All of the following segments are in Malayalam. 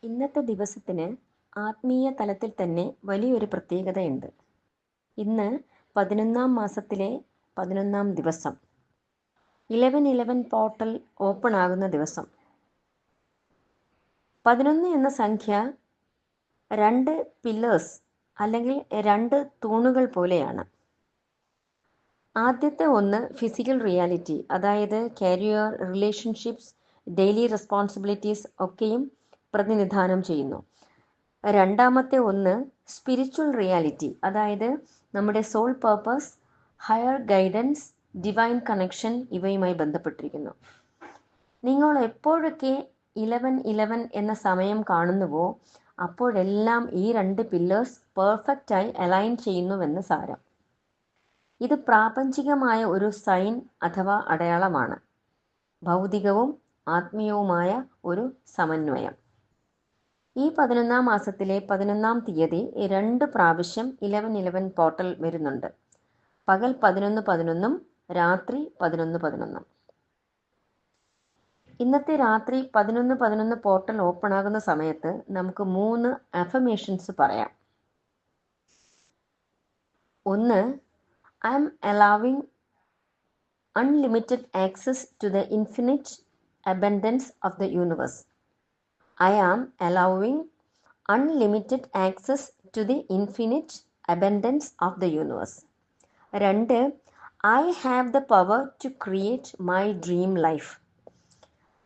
ഇന്നത്തെ ദിവസത്തിന് ആത്മീയ തലത്തിൽ തന്നെ വലിയൊരു പ്രത്യേകതയുണ്ട്. ഇന്ന് 11-ാം മാസത്തിലെ 11-ാം ദിവസം. 11:11 പോർട്ടൽ ഓപ്പൺ ആകുന്ന ദിവസം. 11 എന്ന സംഖ്യ 2 പില്ലേഴ്സ് അല്ലെങ്കിൽ 2 തൂണുകൾ പോലെയാണ്. ആദ്യത്തെ ഒന്ന് ഫിസിക്കൽ റിയാലിറ്റി, അതായത് കരിയർ, റിലേഷൻഷിപ്സ്, ഡെയിലി റെസ്പോൺസിബിലിറ്റീസ് ഒക്കെയും പ്രതിനിധാനം ചെയ്യുന്നു. രണ്ടാമത്തെ ഒന്ന് സ്പിരിച്വൽ റിയാലിറ്റി, അതായത് നമ്മുടെ soul purpose, higher guidance, divine connection ഇവയുമായി ബന്ധപ്പെട്ടിരിക്കുന്നു. നിങ്ങൾ എപ്പോഴൊക്കെ 11:11 എന്ന സമയം കാണുന്നുവോ അപ്പോഴെല്ലാം ഈ 2 പില്ലേഴ്സ് പെർഫെക്റ്റായി അലൈൻ ചെയ്യുന്നുവെന്ന് സാരം. ഇത് പ്രാപഞ്ചികമായ ഒരു സൈൻ അഥവാ അടയാളമാണ്. ഭൗതികവും ആത്മീയവുമായ ഒരു സമന്വയം. ഈ 11-ാം മാസത്തിലെ 11-ാം തീയതി 2 പ്രാവശ്യം 11:11 പോർട്ടൽ വരുന്നുണ്ട്. പകൽ 11:11 രാത്രി 11:11. ഇന്നത്തെ രാത്രി 11:11 പോർട്ടൽ ഓപ്പൺ ആകുന്ന സമയത്ത് നമുക്ക് 3 അഫർമേഷൻസ് പറയാം. ഒന്ന്, I am allowing unlimited access to the infinite abundance of the universe. I am allowing unlimited access to the infinite abundance of the universe. 2, I have the power to create my dream life.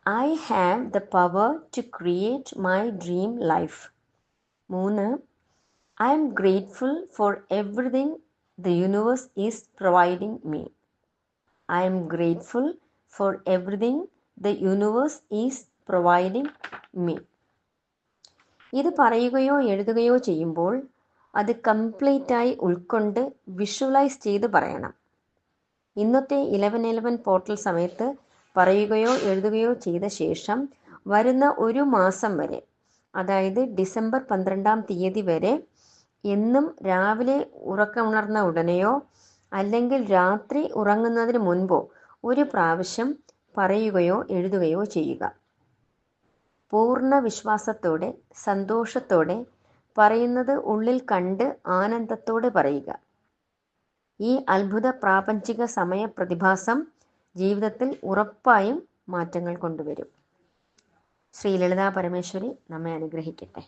I have the power to create my dream life. 3, I am grateful for everything the universe is providing me. I am grateful for everything the universe is providing me. ഇത് പറയുകയോ എഴുതുകയോ ചെയ്യുമ്പോൾ അത് കംപ്ലീറ്റായി ഉൾക്കൊണ്ട് വിഷ്വലൈസ് ചെയ്ത് പറയണം. ഇന്നത്തെ 11:11 പോർട്ടൽ സമയത്ത് പറയുകയോ എഴുതുകയോ ചെയ്ത ശേഷം വരുന്ന ഒരു മാസം വരെ, അതായത് ഡിസംബർ 12-ാം തീയതി വരെ എന്നും രാവിലെ ഉറക്കമുണർന്ന ഉടനെയോ അല്ലെങ്കിൽ രാത്രി ഉറങ്ങുന്നതിന് മുൻപോ ഒരു പ്രാവശ്യം പറയുകയോ എഴുതുകയോ ചെയ്യുക. പൂർണ്ണ വിശ്വാസത്തോടെ, സന്തോഷത്തോടെ, പറയുന്നത് ഉള്ളിൽ കണ്ട് ആനന്ദത്തോടെ പറയുക. ഈ അത്ഭുത പ്രാപഞ്ചിക സമയ പ്രതിഭാസം ജീവിതത്തിൽ ഉറപ്പായും മാറ്റങ്ങൾ കൊണ്ടുവരും. ശ്രീ ലളിതാ പരമേശ്വരി നമ്മെ അനുഗ്രഹിക്കട്ടെ.